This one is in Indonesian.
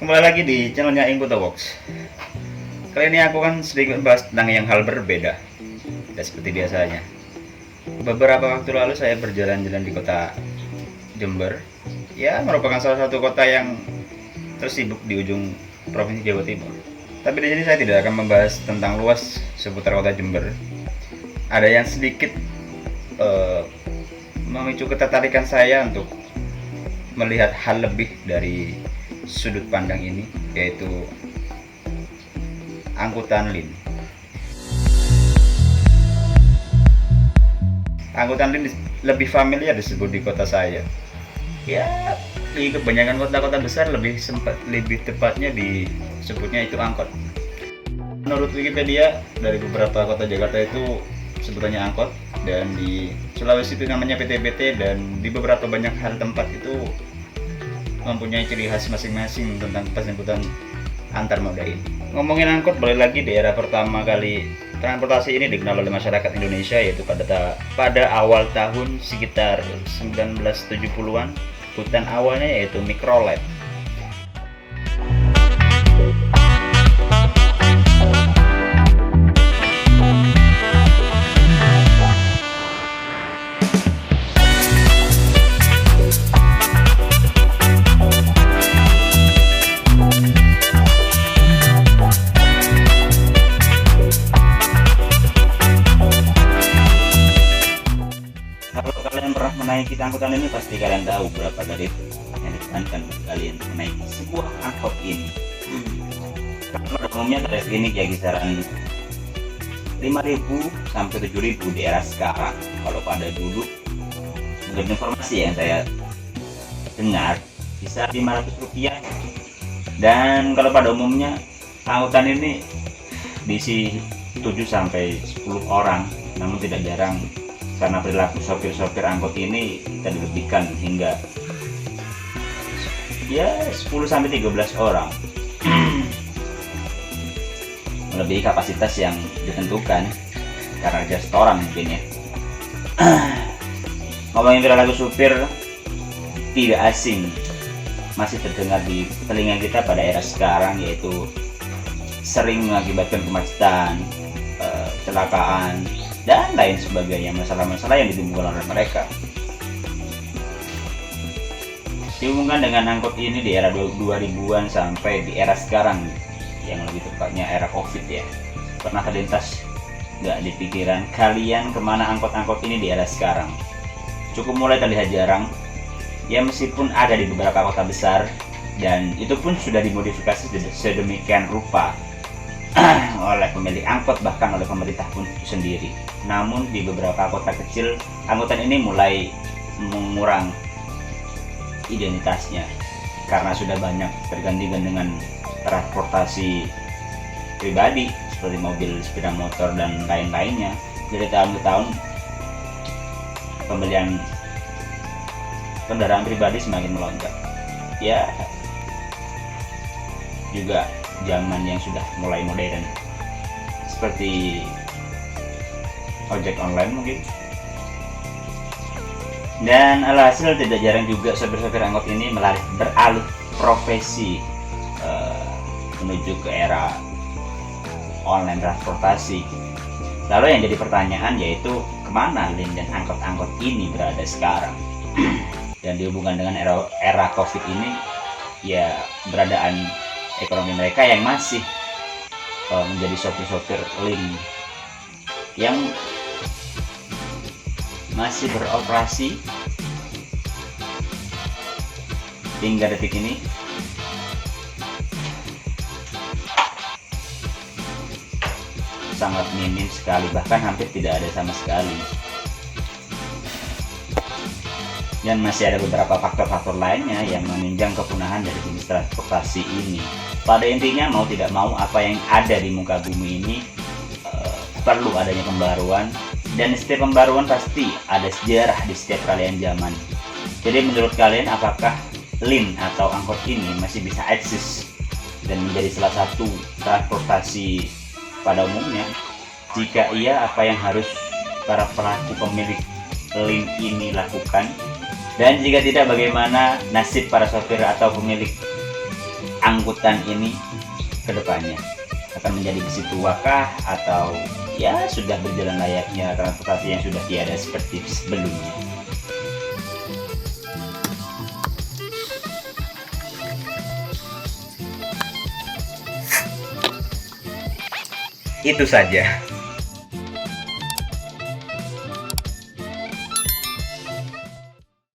Kembali lagi di channelnya Ingkuto Box. Kali ini aku kan sedikit bahas tentang yang hal berbeda. Tidak seperti biasanya. Beberapa waktu lalu saya berjalan-jalan di kota Jember. Ya, merupakan salah satu kota yang tersibuk di ujung Provinsi Jawa Timur. Tapi di sini saya tidak akan membahas tentang luas seputar kota Jember. Ada yang sedikit memicu ketertarikan saya untuk melihat hal lebih dari sudut pandang ini, yaitu angkutan LIN. Angkutan LIN lebih familiar disebut di kota saya. Ya, di kebanyakan kota-kota besar lebih tepatnya disebutnya itu angkot. Menurut Wikipedia, dari beberapa kota Jakarta itu sebutannya angkot, dan di Sulawesi itu namanya PT-PT, dan di beberapa banyak hal tempat itu mempunyai ciri khas masing-masing tentang penjemputan antar moda ini. Ngomongin angkot, balik lagi di era pertama kali transportasi ini dikenal oleh masyarakat Indonesia, yaitu pada awal tahun sekitar 1970-an. Sebutan awalnya yaitu Mikrolet. Pernah menaiki angkutan ini, pasti kalian tahu berapa tarif yang dikenakan bagi kalian untuk menaiki sebuah angkot ini. Pada umumnya tarif ini ya kisaran 5.000 sampai 7.000 di era sekarang. Kalau pada dulu, menurut informasi yang saya dengar, bisa 500 rupiah. Dan kalau pada umumnya angkutan ini diisi 7 sampai 10 orang, namun tidak jarang karena perilaku sopir-sopir angkot ini kita dilebihkan hingga ya 10 sampai 13 orang. Melebihi kapasitas yang ditentukan karena ada setoran mungkin ya. Ngomongin perilaku supir tidak asing, masih terdengar di telinga kita pada era sekarang, yaitu sering mengakibatkan kemacetan, kecelakaan, dan lain sebagainya, masalah-masalah yang ditimbulkan oleh mereka. Dihubungkan dengan angkot ini di era 2000-an sampai di era sekarang, yang lebih tepatnya era Covid ya. Pernah terlintas nggak di pikiran kalian kemana angkot-angkot ini di era sekarang? Cukup mulai terlihat jarang, ya meskipun ada di beberapa kota besar, dan itu pun sudah dimodifikasi sedemikian rupa oleh pemilik angkot, bahkan oleh pemerintah pun sendiri. Namun di beberapa kota kecil, angkutan ini mulai mengurang identitasnya karena sudah banyak tergantikan dengan transportasi pribadi seperti mobil, sepeda motor, dan lain-lainnya. Dari tahun ke tahun, pembelian kendaraan pribadi semakin melonjak. Ya, juga zaman yang sudah mulai modern seperti ojek online mungkin. Dan alhasil tidak jarang juga sopir-sopir angkot ini beralih profesi menuju ke era online transportasi. Lalu yang jadi pertanyaan yaitu kemana LIN dan angkot-angkot ini berada sekarang? Dan dihubungkan dengan era Covid ini, ya beradaan ekonomi mereka yang masih menjadi sopir-sopir LIN yang masih beroperasi hingga detik ini sangat minim sekali, bahkan hampir tidak ada sama sekali. Dan masih ada beberapa faktor-faktor lainnya yang menunjang kepunahan dari jenis transportasi ini. Pada intinya, mau tidak mau, apa yang ada di muka bumi ini perlu adanya pembaruan, dan setiap pembaruan pasti ada sejarah di setiap kalian zaman. Jadi menurut kalian, apakah LIN atau angkot ini masih bisa eksis dan menjadi salah satu transportasi pada umumnya? Jika iya, apa yang harus para pelaku pemilik LIN ini lakukan? Dan jika tidak, bagaimana nasib para sopir atau pemilik angkutan ini ke depannya? Akan menjadi besi tuakah atau ya sudah berjalan layaknya transportasi yang sudah tiada seperti sebelumnya? Itu saja.